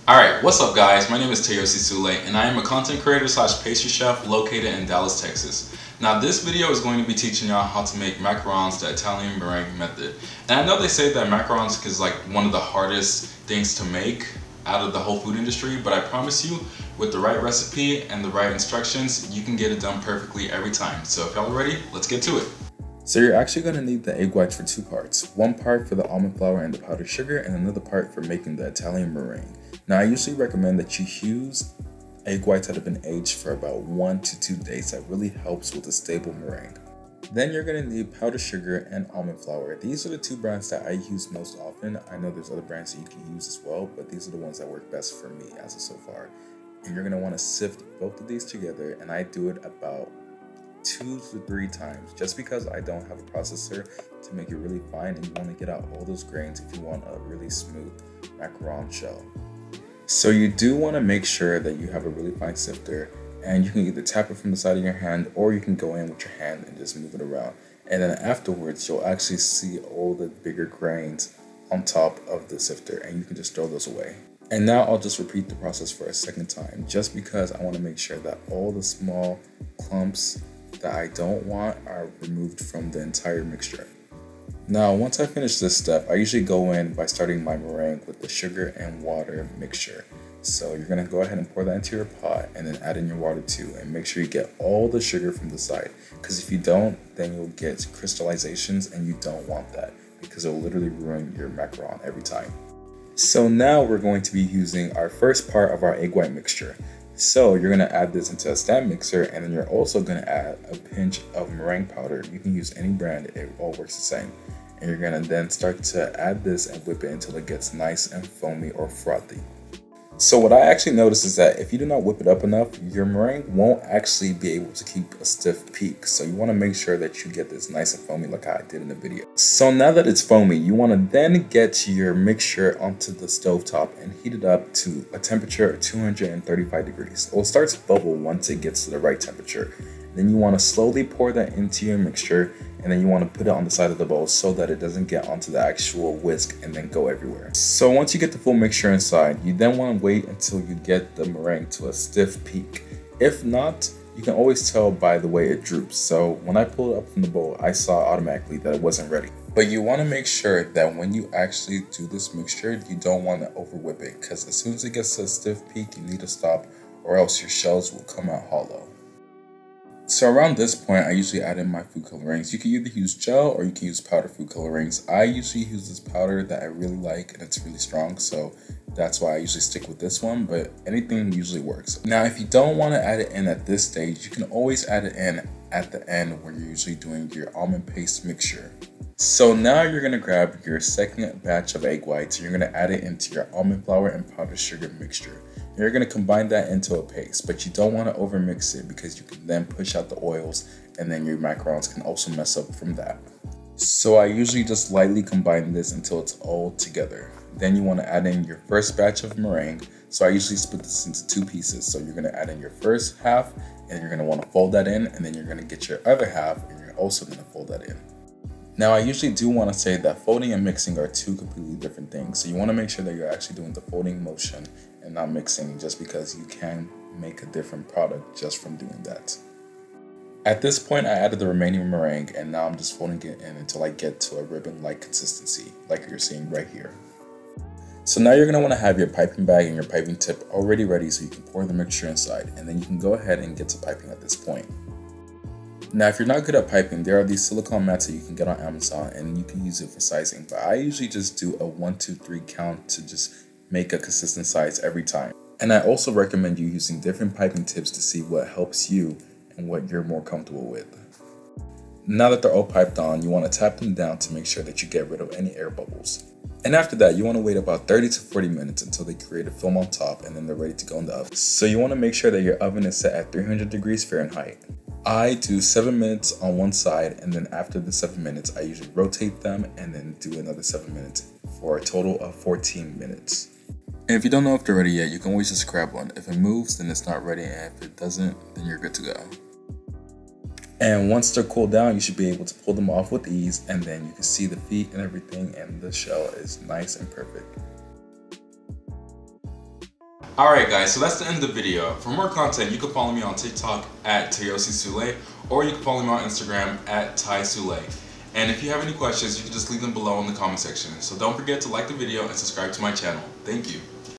Alright, what's up guys? My name is Teyosi Sule and I am a content creator slash pastry chef located in Dallas, Texas. Now this video is going to be teaching y'all how to make macarons the Italian meringue method. And I know they say that macarons is like one of the hardest things to make out of the whole food industry, but I promise you, with the right recipe and the right instructions, you can get it done perfectly every time. So if y'all are ready, let's get to it. So you're actually going to need the egg whites for two parts. One part for the almond flour and the powdered sugar, and another part for making the Italian meringue. Now I usually recommend that you use egg whites that have been aged for about 1 to 2 days. That really helps with a stable meringue. Then you're going to need powdered sugar and almond flour. These are the two brands that I use most often. I know there's other brands that you can use as well, but these are the ones that work best for me as of so far. And you're going to want to sift both of these together, and I do it about 2 to 3 times, just because I don't have a processor to make it really fine, and you want to get out all those grains if you want a really smooth macaron shell. So you do want to make sure that you have a really fine sifter, and you can either tap it from the side of your hand or you can go in with your hand and just move it around. And then afterwards you'll actually see all the bigger grains on top of the sifter, and you can just throw those away. And now I'll just repeat the process for a second time, just because I want to make sure that all the small clumps that I don't want are removed from the entire mixture. Now, once I finish this step, I usually go in by starting my meringue with the sugar and water mixture. So you're going to go ahead and pour that into your pot and then add in your water too, and make sure you get all the sugar from the side, because if you don't, then you'll get crystallizations, and you don't want that because it'll literally ruin your macaron every time. So now we're going to be using our first part of our egg white mixture. So you're going to add this into a stand mixer, and then you're also going to add a pinch of meringue powder. You can use any brand, it all works the same. And you're going to then start to add this and whip it until it gets nice and foamy or frothy. So what I actually noticed is that if you do not whip it up enough, your meringue won't actually be able to keep a stiff peak. So you want to make sure that you get this nice and foamy like I did in the video. So now that it's foamy, you want to then get your mixture onto the stovetop and heat it up to a temperature of 235 degrees. It will start to bubble once it gets to the right temperature. Then you want to slowly pour that into your mixture, and then you want to put it on the side of the bowl so that it doesn't get onto the actual whisk and then go everywhere. So once you get the full mixture inside, you then want to wait until you get the meringue to a stiff peak. If not, you can always tell by the way it droops. So when I pulled it up from the bowl, I saw automatically that it wasn't ready. But you want to make sure that when you actually do this mixture, you don't want to over whip it, because as soon as it gets to a stiff peak, you need to stop, or else your shells will come out hollow. So around this point, I usually add in my food colorings. You can either use gel or you can use powder food colorings. I usually use this powder that I really like, and it's really strong, so that's why I usually stick with this one, but anything usually works. Now, if you don't want to add it in at this stage, you can always add it in at the end when you're usually doing your almond paste mixture. So now you're going to grab your second batch of egg whites, and you're going to add it into your almond flour and powdered sugar mixture. You're going to combine that into a paste, but you don't want to overmix it, because you can then push out the oils, and then your macarons can also mess up from that. So I usually just lightly combine this until it's all together. Then you want to add in your first batch of meringue. So I usually split this into 2 pieces. So you're going to add in your first half, and you're going to want to fold that in, and then you're going to get your other half, and you're also going to fold that in. Now, I usually do want to say that folding and mixing are 2 completely different things. So you want to make sure that you're actually doing the folding motion and not mixing, just because you can make a different product just from doing that. At this point, I added the remaining meringue, and now I'm just folding it in until I get to a ribbon-like consistency, like you're seeing right here. So now you're going to want to have your piping bag and your piping tip already ready, so you can pour the mixture inside, and then you can go ahead and get to piping at this point. Now, if you're not good at piping, there are these silicone mats that you can get on Amazon, and you can use it for sizing, but I usually just do a 1, 2, 3 count to just make a consistent size every time. And I also recommend you using different piping tips to see what helps you and what you're more comfortable with. Now that they're all piped on, you want to tap them down to make sure that you get rid of any air bubbles. And after that, you want to wait about 30 to 40 minutes until they create a film on top, and then they're ready to go in the oven. So you want to make sure that your oven is set at 300 degrees Fahrenheit. I do 7 minutes on one side, and then after the 7 minutes, I usually rotate them and then do another 7 minutes for a total of 14 minutes. And if you don't know if they're ready yet, you can always just grab one. If it moves, then it's not ready, and if it doesn't, then you're good to go. And once they're cooled down, you should be able to pull them off with ease, and then you can see the feet and everything, and the shell is nice and perfect. Alright guys, so that's the end of the video. For more content, you can follow me on TikTok at Sule, or you can follow me on Instagram at Sule. And if you have any questions, you can just leave them below in the comment section. So don't forget to like the video and subscribe to my channel. Thank you.